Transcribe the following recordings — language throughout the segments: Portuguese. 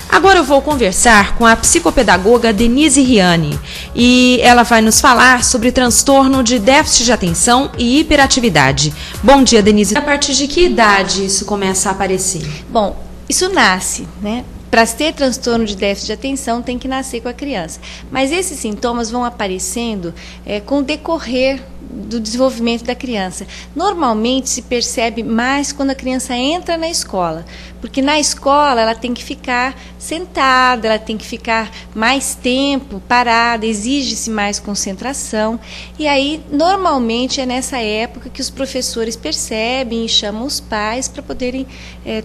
Agora eu vou conversar com a psicopedagoga Denise Riani e ela vai nos falar sobre transtorno de déficit de atenção e hiperatividade. Bom dia, Denise. A partir de que idade isso começa a aparecer? Bom, isso nasce, né? Para ter transtorno de déficit de atenção, tem que nascer com a criança. Mas esses sintomas vão aparecendo com o decorrer do desenvolvimento da criança. Normalmente se percebe mais quando a criança entra na escola, porque na escola ela tem que ficar sentada, ela tem que ficar mais tempo parada, exige-se mais concentração, e aí normalmente é nessa época que os professores percebem e chamam os pais para poderem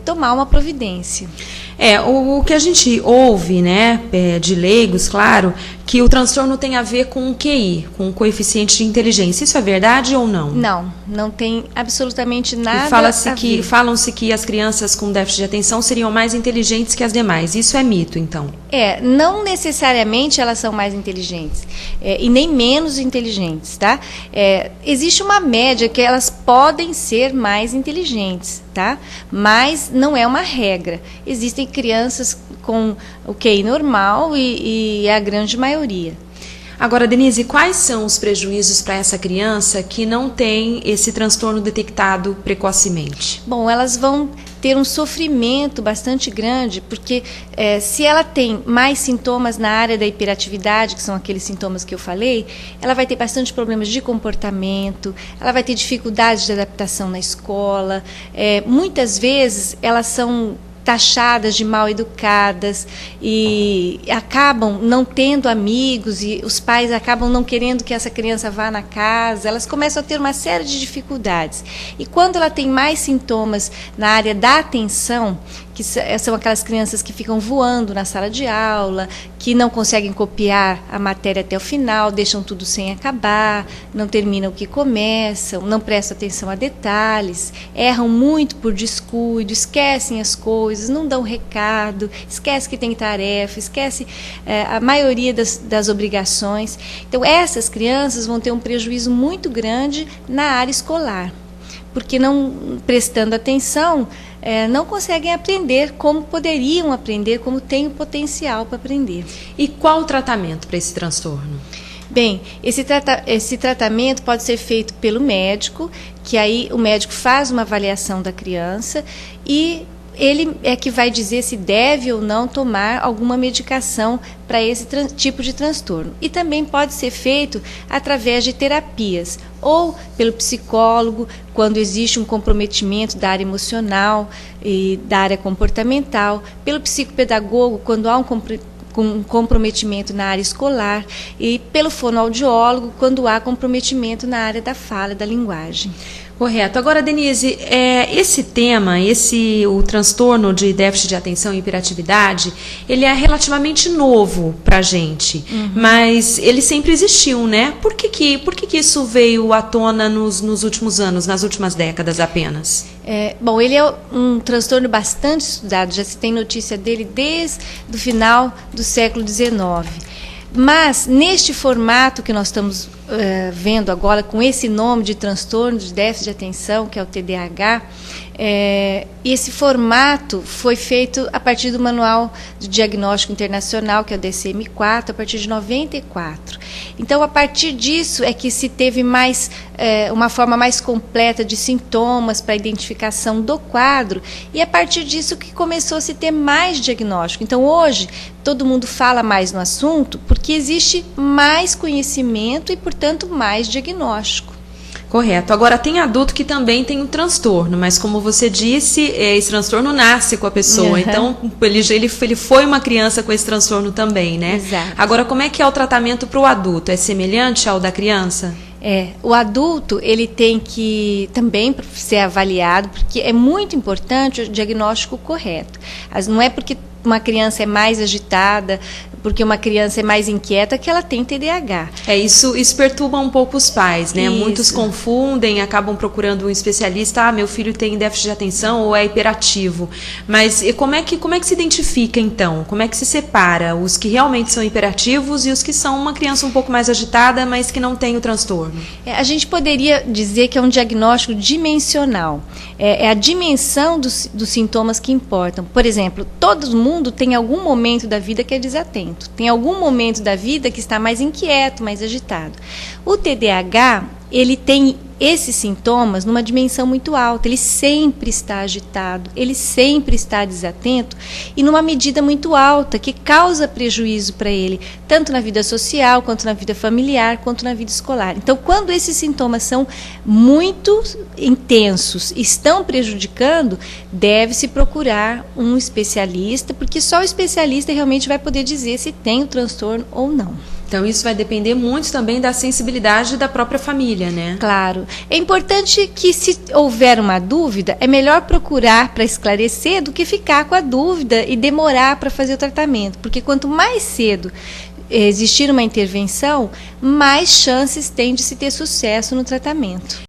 tomar uma providência. O que a gente ouve, né, de leigos, claro, que o transtorno tem a ver com o QI, com o coeficiente de inteligência. Isso é verdade ou não? Não tem absolutamente nada Falam-se que as crianças com déficit de atenção seriam mais inteligentes que as demais. Isso é mito, então? Não necessariamente elas são mais inteligentes, e nem menos inteligentes, tá? Existe uma média que elas podem ser mais inteligentes, tá? Mas não é uma regra. Existem crianças com o QI normal e a grande maioria. Agora, Denise, quais são os prejuízos para essa criança que não tem esse transtorno detectado precocemente? Bom, elas vão ter um sofrimento bastante grande, porque se ela tem mais sintomas na área da hiperatividade, que são aqueles sintomas que eu falei, ela vai ter bastante problemas de comportamento, ela vai ter dificuldades de adaptação na escola, muitas vezes elas são taxadas de mal educadas e acabam não tendo amigos, e os pais acabam não querendo que essa criança vá na casa, elas começam a ter uma série de dificuldades. E quando ela tem mais sintomas na área da atenção, que são aquelas crianças que ficam voando na sala de aula, que não conseguem copiar a matéria até o final, deixam tudo sem acabar, não terminam o que começam, não prestam atenção a detalhes, erram muito por descuido, esquecem as coisas, não dão recado, esquece que tem tarefa, esquece a maioria das obrigações. Então, essas crianças vão ter um prejuízo muito grande na área escolar, porque não prestando atenção, não conseguem aprender como poderiam aprender, como têm o potencial para aprender. E qual o tratamento para esse transtorno? Bem, esse tratamento pode ser feito pelo médico, que aí o médico faz uma avaliação da criança e ele é que vai dizer se deve ou não tomar alguma medicação para esse tipo de transtorno. E também pode ser feito através de terapias, ou pelo psicólogo, quando existe um comprometimento da área emocional e da área comportamental, pelo psicopedagogo, quando há um comprometimento na área escolar, e pelo fonoaudiólogo, quando há comprometimento na área da fala e da linguagem. Correto. Agora, Denise, esse tema, o transtorno de déficit de atenção e hiperatividade, ele é relativamente novo para a gente, mas ele sempre existiu, né? Por que isso veio à tona nos últimos anos, nas últimas décadas apenas? Bom, ele é um transtorno bastante estudado, já se tem notícia dele desde o final do século XIX. Mas, neste formato que nós estamos vendo agora, com esse nome de transtorno de déficit de atenção, que é o TDAH, esse formato foi feito a partir do Manual de Diagnóstico Internacional, que é o DSM-4, a partir de 94. Então, a partir disso é que se teve uma forma mais completa de sintomas para a identificação do quadro, e a partir disso que começou a se ter mais diagnóstico. Então, hoje, todo mundo fala mais no assunto porque existe mais conhecimento e, portanto, mais diagnóstico. Correto. Agora, tem adulto que também tem um transtorno, mas como você disse, esse transtorno nasce com a pessoa. Então, ele foi uma criança com esse transtorno também, né? Exato. Agora, como é que é o tratamento para o adulto? É semelhante ao da criança? O adulto, ele tem que também ser avaliado, porque é muito importante o diagnóstico correto. Não é porque uma criança é mais agitada, porque uma criança é mais inquieta que ela tem TDAH. Isso perturba um pouco os pais, né? Isso. Muitos confundem, acabam procurando um especialista, meu filho tem déficit de atenção ou é hiperativo. Mas como é que se identifica, então? Como é que se separa os que realmente são hiperativos e os que são uma criança um pouco mais agitada, mas que não tem o transtorno? A gente poderia dizer que é um diagnóstico dimensional. É a dimensão dos sintomas que importam. Por exemplo, todo mundo tem algum momento da vida que é desatento. Tem algum momento da vida que está mais inquieto, mais agitado. O TDAH, ele tem esses sintomas numa dimensão muito alta. Ele sempre está agitado, ele sempre está desatento e numa medida muito alta, que causa prejuízo para ele, tanto na vida social, quanto na vida familiar, quanto na vida escolar. Então, quando esses sintomas são muito intensos, estão prejudicando, deve-se procurar um especialista, porque só o especialista realmente vai poder dizer se tem o transtorno ou não. Então, isso vai depender muito também da sensibilidade da própria família, né? Claro. É importante que, se houver uma dúvida, é melhor procurar para esclarecer do que ficar com a dúvida e demorar para fazer o tratamento. Porque quanto mais cedo existir uma intervenção, mais chances tem de se ter sucesso no tratamento.